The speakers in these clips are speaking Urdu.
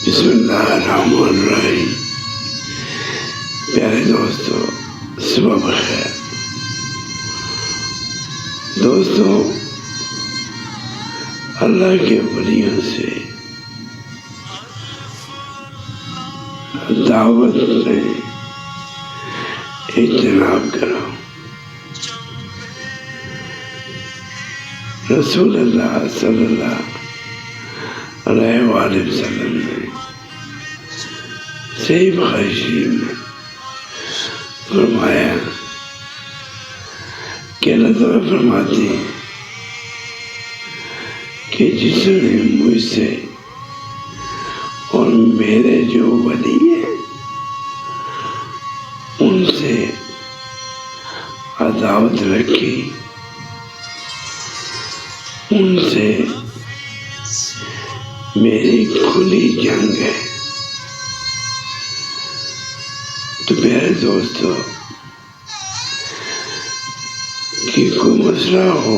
بسم اللہ الرحمن الرحیم۔ پیارے دوستو، صبح بخیر۔ دوستو، اللہ کے ولیوں سے دعوت میں اجتناب کرو۔ رسول اللہ صلی اللہ علیہ وآلہ وسلم نے صحیح بخاری شریف میں فرمایا کہ اللہ تعالیٰ فرماتے ہیں کہ جس نے مجھ سے اور میرے جو ولی ہیں ان سے عداوت رکھی، ان سے میری کھلی جنگ ہے۔ تو پیارے دوستو، کہ کوئی مسئلہ ہو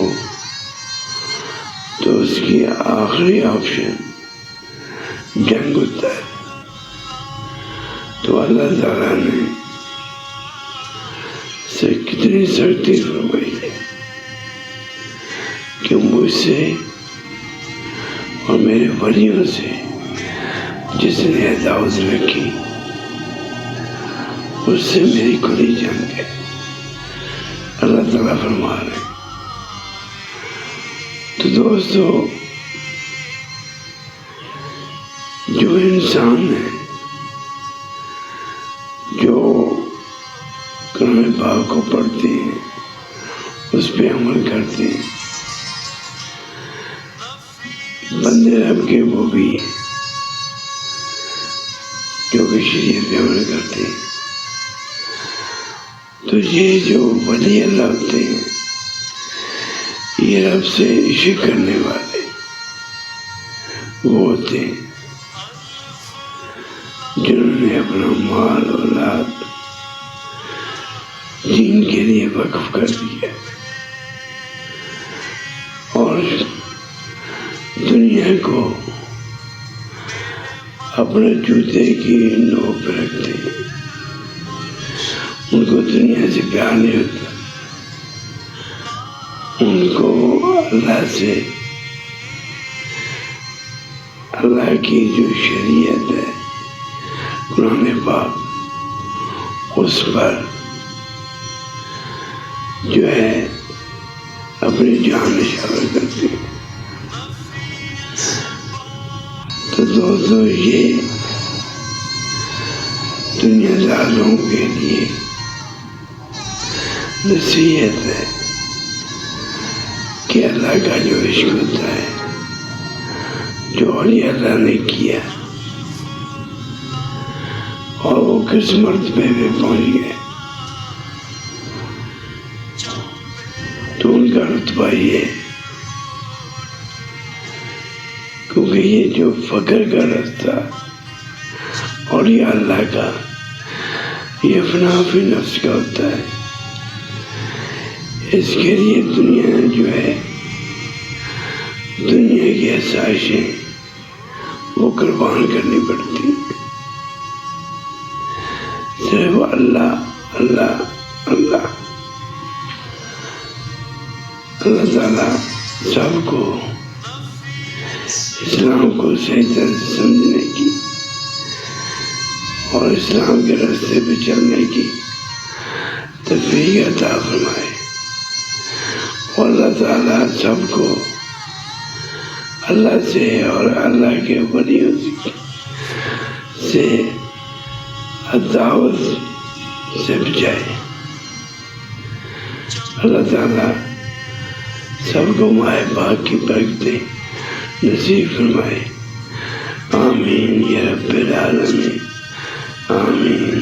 تو اس کی آخری آپشن جنگ ہوتا ہے۔ تو اللہ تعالیٰ نے سے کتنی سختی فرمائی ہے کہ مجھ سے اور میرے ولیوں سے جس نے عداوت رکھی اس سے میری کھلی جنگ ہے۔ اللہ تعالیٰ فرما رہے۔ تو دوستو، جو انسان ہے جو کلام پاک کو پڑھتے ہیں، اس پہ عمل کرتے ہیں، بندے رب کے وہ بھی جو کہ شریعت پہ عمل کرتے ہیں۔ تو یہ جو ولی اللہ ہوتے ہیں، یہ رب سے عشق کرنے والے وہ ہوتے ہیں جنہوں نے اپنا مال اولاد دین کے لیے وقف کر دیا اور دنیا کو اپنے جوتے کی نوک پہ رکھتے ہیں۔ ان کو دنیا سے پیار نہیں ہوتا، ان کو اللہ سے، اللہ کی جو شریعت ہے قرآن پاک، اس پر جو ہے اپنی جان نشاور کرتے ہیں۔ تو دوستو، یہ دنیا داروں کے لیے نصیحت ہے کہ اللہ کا جو عشق ہوتا ہے، جو اولیاء اللہ نے کیا اور وہ کس مرتبے پہ پہنچ گئے، تو ان کا رتبہ یہ ہے، کیونکہ یہ جو فقر کا رستہ اولیاء اللہ کا، یہ فنا فی نفس کا ہوتا ہے۔ اس کے لیے دنیا جو ہے، دنیا کی آسائشیں وہ قربان کرنی پڑتی ہیں۔ صرف اللہ اللہ اللہ اللہ تعالیٰ سب کو اسلام کو صحیح طرح سے سمجھنے کی اور اسلام کے راستے پہ چلنے کی توفیق عطا فرمائے، اور اللہ تعالیٰ سب کو اللہ سے اور اللہ کے ولیوں سے عداوت سے بچائے۔ اللہ تعالیٰ سب کو مائے پاک کی برکتیں نصیب فرمائے۔ آمین یا رب العالمین، آمین۔